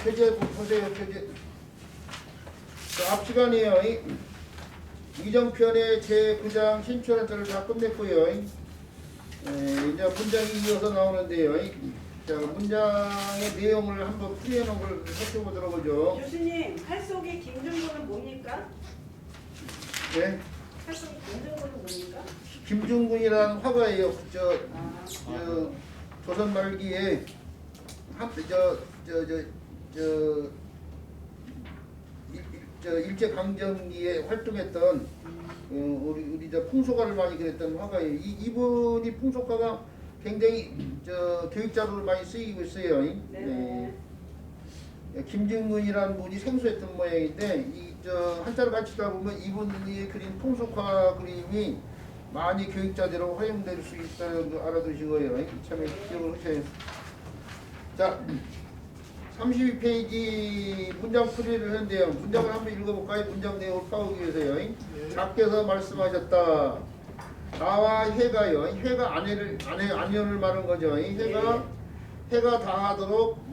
표제 보세요. 표제. 자, 앞 시간이에요. 이정편의 제9장 신촌한테를 다 끝냈고요. 이제 문장이 이어서 나오는데요. 자, 문장의 내용을 한번 풀이해놓은 걸 살펴보도록 하죠. 교수님, 활 속의 김중곤은 뭡니까? 네. 활 속의 김중곤은 뭡니까? 김중군이라는 화가예요. 조선 말기에 일제 강점기에 활동했던 우리 풍속가를 많이 그렸던 화가예요. 이분이 풍속가가 굉장히 교육 자료를 많이 쓰이고 있어요. 네. 김중근이라는 분이 생소했던 모양인데 한자를 같이다 보면 이분이 그린 풍속화 그림이 많이 교육자대로 활용될 수 있다는 거 알아두시고요. 참 기억을 하셔요. 자, 32페이지 문장 풀이를 했는데요. 문장을 한번 읽어볼까요? 문장 내용을 파악하기 위해서요. 작게서 말씀하셨다. 나와 해가요. 해가 아내를 말한 거죠. 해가 다하도록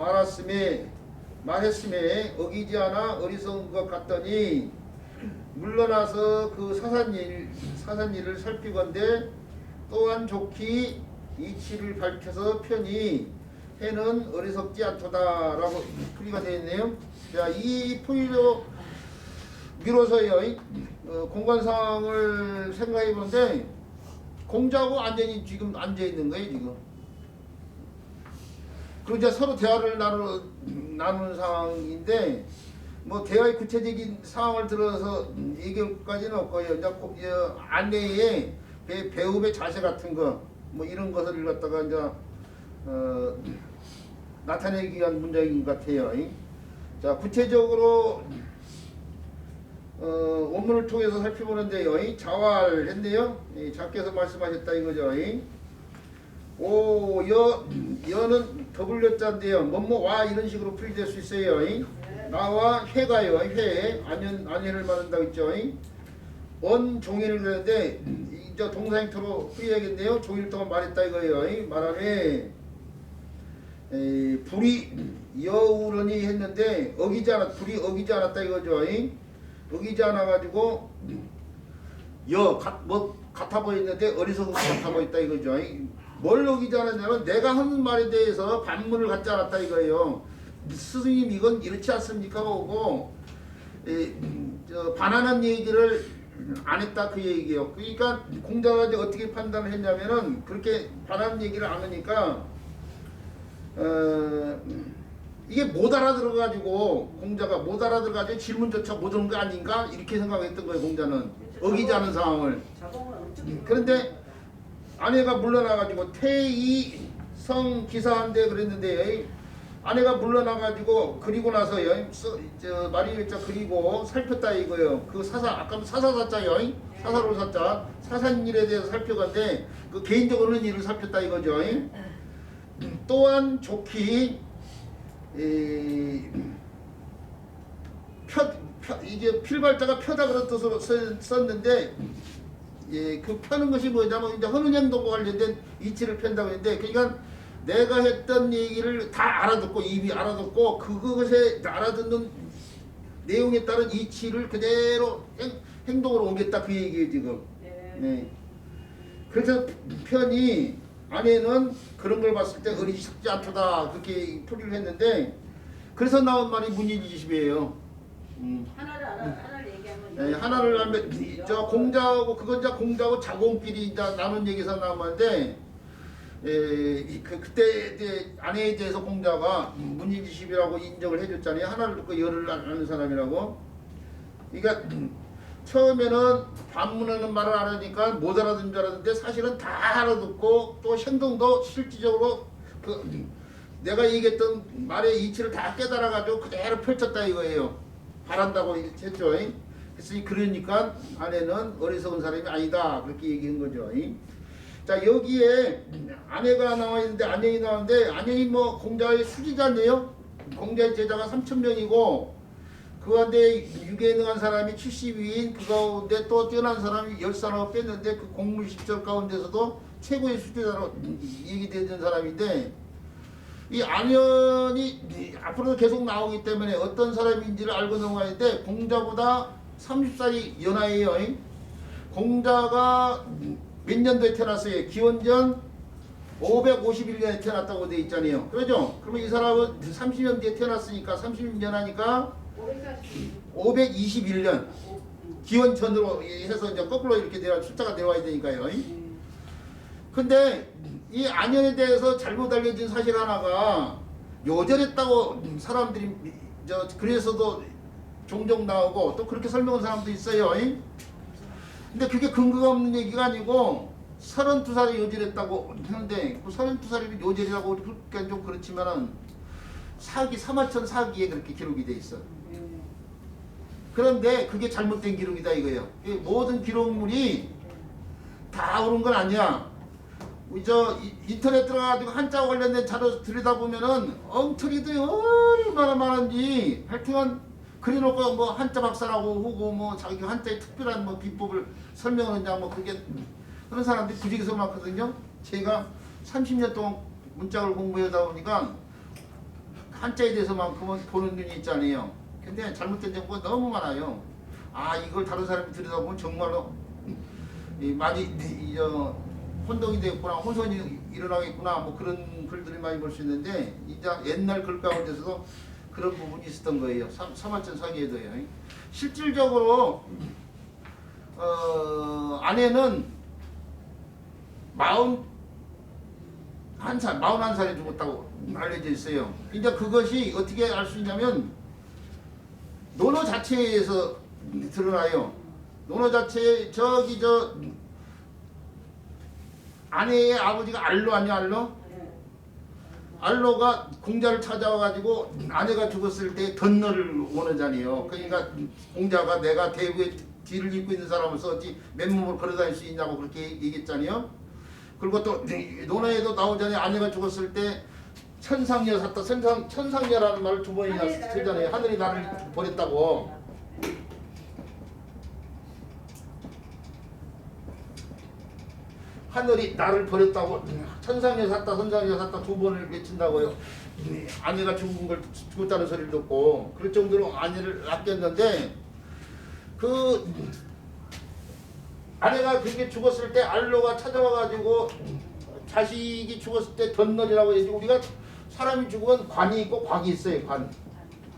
말했음에 어기지 않아 어리석은 것 같더니 물러나서 그 사산일을 살피건대 또한 좋기 이치를 밝혀서 편히 해는 어리석지 않도다라고 풀이가 되어 있네요. 자, 이 풀이로 미뤄서요 공간상을 생각해 보는데 공자하고 완전히 지금 앉아 있는 거예요 지금. 그리고 이제 서로 대화를 나누는 상황인데 뭐 대화의 구체적인 상황을 들어서 얘기까지는 없고요. 이제 안내에 배움의 자세 같은 거 뭐 이런 것을 갖다가 이제 나타내기 위한 문장인 것 같아요. 자, 구체적으로 원문을 통해서 살펴보는데요. 자활했네요. 작게서 말씀하셨다 이거죠. 여는 더블여자인데요. 뭐와 이런 식으로 풀이될 수 있어요. 나와 해가요. 안연을 말한다고 했죠. 종일을 그랬는데 이제 동사형태로 풀이해야겠네요. 종일 동안 말했다 이거예요. 말하네. 불이 여우러니 했는데 불이 어기지 않았다 이거죠. 어기지 않아가지고 같아 보이는데 어리석은 것 같아 보였다 이거죠. 뭘 어기지 않았냐면 내가 하는 말에 대해서 반문을 갖지 않았다 이거예요. 스승님 이건 이렇지 않습니까? 하고 반하는 얘기를 안 했다 그 얘기예요. 그러니까 공자가 이제 어떻게 판단을 했냐면은 그렇게 반하는 얘기를 안 하니까 이게 못 알아들어가지고 공자가 못 알아들어가지고 질문조차 못 오는 거 아닌가 이렇게 생각했던 거예요. 공자는 어기지 않은 상황을. 그런데 아내가 물러나가지고 태이성 기사한데 그랬는데 아내가 물러나가지고 그리고 나서요 마리일자 그리고 살폈다 이거예요. 그 아까도 사사사자요. 사사로 사자 사산일에 대해서 살펴간데 그 개인적으로는 일을 살폈다 이거죠. 또한 좋기 이게 필발자가 펴다 그런 뜻으로 썼는데 그 펴는 것이 뭐냐면 이제 하는 행동과 관련된 이치를 편다고 했는데 그러니까 내가 했던 얘기를 다 알아듣고 이미 알아듣고 그것에 알아듣는 내용에 따른 이치를 그대로 행동으로 옮겼다 그 얘기예요 지금. 네. 그래서 편이 아내는 그런 걸 봤을 때 어리석지 않도다 그렇게 풀이를 했는데 그래서 나온 말이 문인지십이에요. 하나를 얘기하면 네, 하나를 하면 저 공자하고 공자하고 자공끼리 이제 나눈 얘기에서 나오는데 그때 이제 아내에 대해서 공자가 문인지십이라고 인정을 해줬잖아요. 하나를 듣고 열을 아는 사람이라고. 그러니까 처음에는 반문하는 말을 안 하니까 못 알아듣는 줄 알았는데 사실은 다 알아듣고 또 행동도 실질적으로 내가 얘기했던 말의 이치를 다 깨달아가지고 그대로 펼쳤다 이거예요. 바란다고 했죠. 그러니까 아내는 어리석은 사람이 아니다 그렇게 얘기한 거죠. 자, 여기에 아내가 나와 있는데 안녕이 나오는데 안녕이 뭐 공자의 수지자인데요. 공자의 제자가 3,000명이고 그 가운데 유계능한 사람이 70위인 그 가운데 또 뛰어난 사람이 10사람을 뺐는데 그 공물 10절 가운데서도 최고의 수지자로 얘기되는 사람인데 이 안현이 앞으로도 계속 나오기 때문에 어떤 사람인지를 알고 넘어가야 돼. 공자보다 30살이 연하예요. 공자가 몇 년도에 태어났어요? 기원전 551년에 태어났다고 돼 있잖아요. 그러죠? 그러면 이 사람은 30년 뒤에 태어났으니까 30년 하니까 521년 기원 전으로 해서 이제 거꾸로 이렇게 숫자가 내려와야 되니까요. 근데 이 안현에 대해서 잘못 알려진 사실 하나가 요절했다고 사람들이 그래서도 종종 나오고 또 그렇게 설명한 사람도 있어요. 근데 그게 근거가 없는 얘기가 아니고 32살에 요절했다고 하는데 그 32살이 요절이라고 그렇게 좀 그렇지만은 사기 사마천 사기에 그렇게 기록이 돼 있어. 그런데 그게 잘못된 기록이다 이거예요. 모든 기록물이 다 옳은 건 아니야. 인터넷 들어가가지고 한자 관련된 자료 들여다보면은 엉터리들이 얼마나 많은지 하여튼간 그래놓고 뭐 한자 박사라고 하고 뭐 자기 한자의 특별한 뭐 비법을 설명하느냐 뭐 그게 그런 사람들이 부지기수 많거든요. 제가 30년 동안 문자를 공부하다 보니까 한자에 대해서만큼은 보는 눈이 있잖아요. 근데 잘못된 정보가 너무 많아요. 아 이걸 다른 사람이 들여다보면 정말로 많이 혼동이 되었구나, 혼선이 일어나겠구나, 뭐 그런 글들을 많이 볼 수 있는데 이제 옛날 글 가운데서도 그런 부분이 있었던 거예요. 사마천 사기에도요. 실질적으로 아내는 41살에 죽었다고 알려져 있어요. 이제 그것이 어떻게 알 수 있냐면 논어 자체에서 드러나요. 논어 자체에 아내의 아버지가 알로 아니야 알로? 알로가 공자를 찾아와가지고 아내가 죽었을 때 덧너를 원하잖아요. 그러니까 공자가 내가 대구에 뒤를 잇고 있는 사람으로서 어찌 맨몸으로 걸어다닐 수 있냐고 그렇게 얘기했잖아요. 그리고 또 논어에도 나오잖아요. 아내가 죽었을 때 천상녀 샀다. 천상녀라는 말을 두 번이나 쓰잖아요. 하늘이 나를 버렸다고. 하늘이 나를 버렸다고 천상녀 샀다 천상녀 샀다 두 번을 외친다고요. 아내가 죽었다는 소리를 듣고 그럴 정도로 아내를 아꼈는데 그 아내가 그렇게 죽었을 때 알로가 찾아와가지고 자식이 죽었을 때 덧널이라고 해서 우리가 사람이 죽으면 관이 있고 곽이 있어요.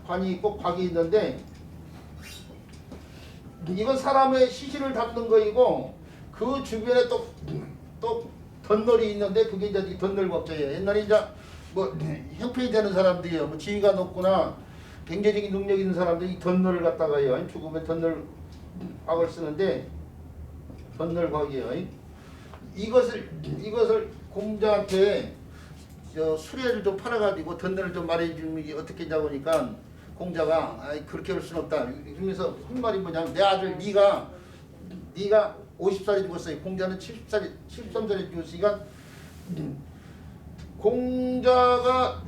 관이 있고 곽이 있는데 이건 사람의 시신을 담는 거이고 그 주변에 또 덧널이 있는데 그게 이제 덧널 법제예요. 옛날에 이제 뭐 형편이 되는 사람들이요, 뭐 지위가 높거나 경제적인 능력 있는 사람들이 이 덧널을 갖다가요, 죽으면 덧널 곽을 쓰는데 덧널 곽이에요. 이것을 공자한테 수레를 좀 팔아가지고 덧널을 좀 말해주면 어떻게 하냐 보니까 공자가 그렇게 할 수는 없다. 그러면서 한 말이 뭐냐면 내 아들 네가 50살에 죽었어요. 공자는 73살에 죽었으니까 공자가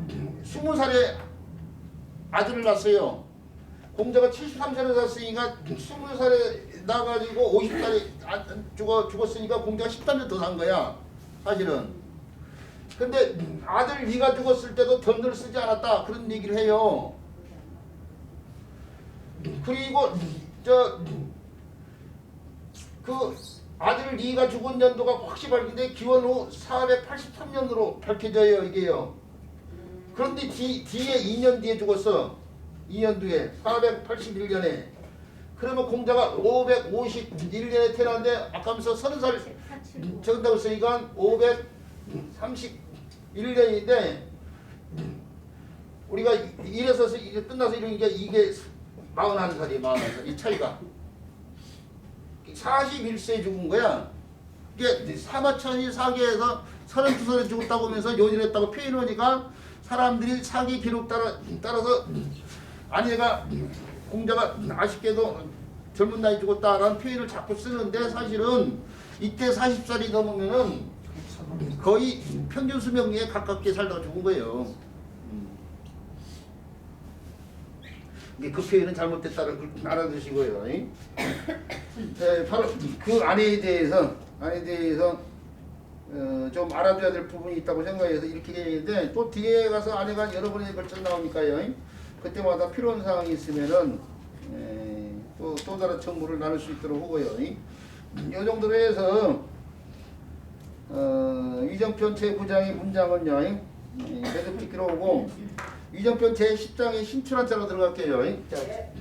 20살에 아들을 낳았어요. 공자가 73살에 샀으니까 20살에 나가지고 50살에 죽었으니까 공자가 13년 더 산 거야. 사실은. 근데 아들 네가 죽었을 때도 덧을 쓰지 않았다. 그런 얘기를 해요. 그리고 그 아들 리가 죽은 연도가 확실히 밝은데 기원 후 483년으로 밝혀져요 이게요. 그런데 뒤에 2년 뒤에 죽었어. 2년 뒤에 481년에. 그러면 공자가 551년에 태어났는데 아까면서 30살 적은다고 했으니까 531년인데 우리가 이래서 끝나서 이러니까 이게 41살이에요. 41살. 이 차이가 41세에 죽은 거야. 이게 사마천이 사기에서 32살에 죽었다고 하면서 요절했다고 표현하니까 사람들이 사기 기록 따라서 아내가 공자가 아쉽게도 젊은 나이 죽었다라는 표현을 자꾸 쓰는데 사실은 이때 40살이 넘으면은 거의 평균 수명에 가깝게 살다가 죽은 거예요. 그 표현은 잘못됐다는 걸 알아두시고요. 네, 바로 그 아내에 대해서 좀 알아둬야 될 부분이 있다고 생각해서 이렇게 되는데 또 뒤에 가서 안에가 여러 번에 걸쳐 나오니까요. 그때마다 필요한 사항이 있으면은 또 다른 정보를 나눌 수 있도록 하고요. 이 정도로 해서 위정편 제9장의 문장은요. 계속 듣기로 오고 위정편 제10장의 신출한 자로 들어갈게요. 자, 네.